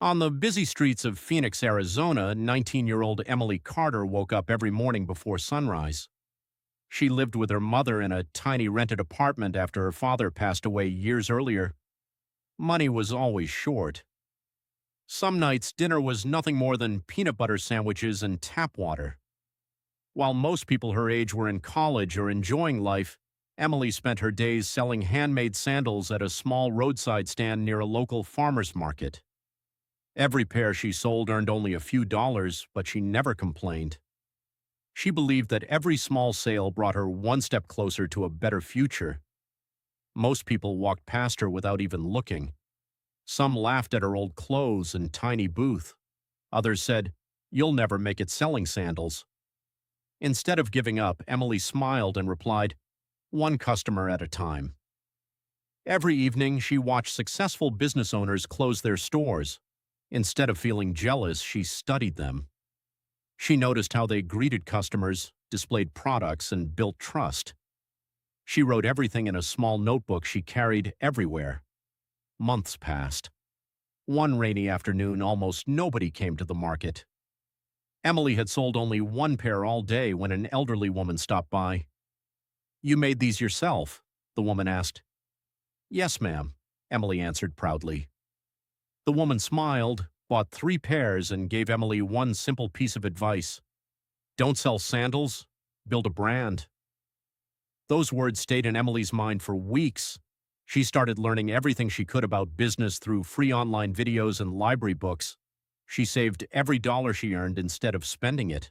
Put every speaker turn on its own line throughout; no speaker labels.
On the busy streets of Phoenix, Arizona, 19-year-old Emily Carter woke up every morning before sunrise. She lived with her mother in a tiny rented apartment after her father passed away years earlier. Money was always short. Some nights, dinner was nothing more than peanut butter sandwiches and tap water. While most people her age were in college or enjoying life, Emily spent her days selling handmade sandals at a small roadside stand near a local farmer's market. Every pair she sold earned only a few dollars, but she never complained. She believed that every small sale brought her one step closer to a better future. Most people walked past her without even looking. Some laughed at her old clothes and tiny booth. Others said, "You'll never make it selling sandals." Instead of giving up, Emily smiled and replied, "One customer at a time." Every evening, she watched successful business owners close their stores. Instead of feeling jealous, she studied them. She noticed how they greeted customers, displayed products, and built trust. She wrote everything in a small notebook she carried everywhere. Months passed. One rainy afternoon, almost nobody came to the market. Emily had sold only one pair all day when an elderly woman stopped by. "You made these yourself?" the woman asked. "Yes, ma'am," Emily answered proudly. The woman smiled, bought 3 pairs, and gave Emily one simple piece of advice. "Don't sell sandals, build a brand." Those words stayed in Emily's mind for weeks. She started learning everything she could about business through free online videos and library books. She saved every dollar she earned instead of spending it.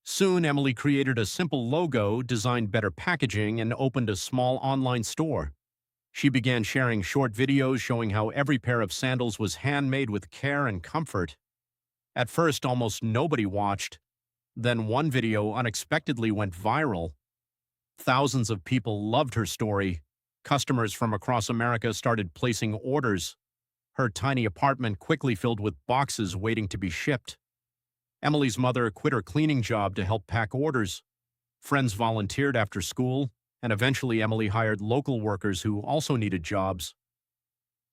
Soon, Emily created a simple logo, designed better packaging, and opened a small online store. She began sharing short videos showing how every pair of sandals was handmade with care and comfort. At first, almost nobody watched. Then one video unexpectedly went viral. Thousands of people loved her story. Customers from across America started placing orders. Her tiny apartment quickly filled with boxes waiting to be shipped. Emily's mother quit her cleaning job to help pack orders. Friends volunteered after school, and eventually Emily hired local workers who also needed jobs.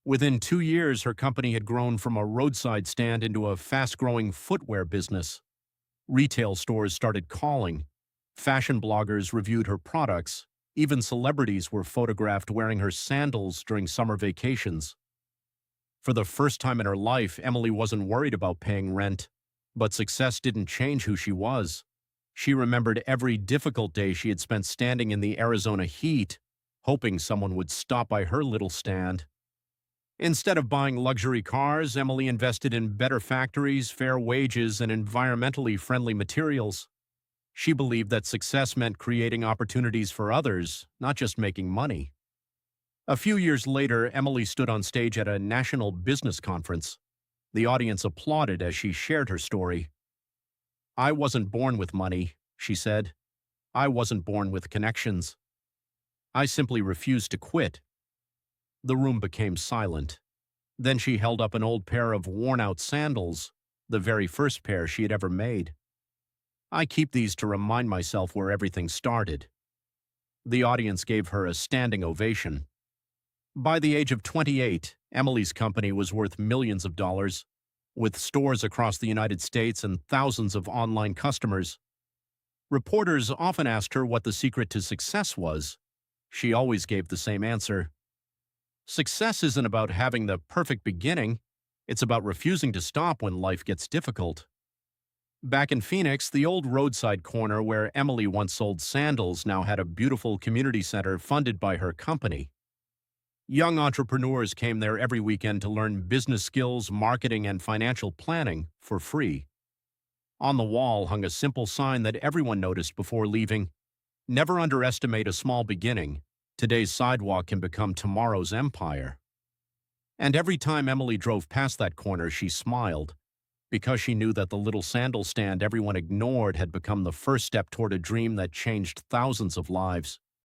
Within 2 years, her company had grown from a roadside stand into a fast-growing footwear business. Retail stores started calling. Fashion bloggers reviewed her products. Even celebrities were photographed wearing her sandals during summer vacations. For the first time in her life, Emily wasn't worried about paying rent. But success didn't change who she was. She remembered every difficult day she had spent standing in the Arizona heat, hoping someone would stop by her little stand. Instead of buying luxury cars, Emily invested in better factories, fair wages, and environmentally friendly materials. She believed that success meant creating opportunities for others, not just making money. A few years later, Emily stood on stage at a national business conference. The audience applauded as she shared her story. "I wasn't born with money," she said. "I wasn't born with connections. I simply refused to quit." The room became silent. Then she held up an old pair of worn-out sandals, the very first pair she had ever made. "I keep these to remind myself where everything started." The audience gave her a standing ovation. By the age of 28, Emily's company was worth millions of dollars, with stores across the United States and thousands of online customers. Reporters often asked her what the secret to success was. She always gave the same answer. "Success isn't about having the perfect beginning. It's about refusing to stop when life gets difficult." Back in Phoenix, the old roadside corner where Emily once sold sandals now had a beautiful community center funded by her company. Young entrepreneurs came there every weekend to learn business skills, marketing, and financial planning for free. On the wall hung a simple sign that everyone noticed before leaving: "Never underestimate a small beginning. Today's sidewalk can become tomorrow's empire." And every time Emily drove past that corner, she smiled, because she knew that the little sandal stand everyone ignored had become the first step toward a dream that changed thousands of lives.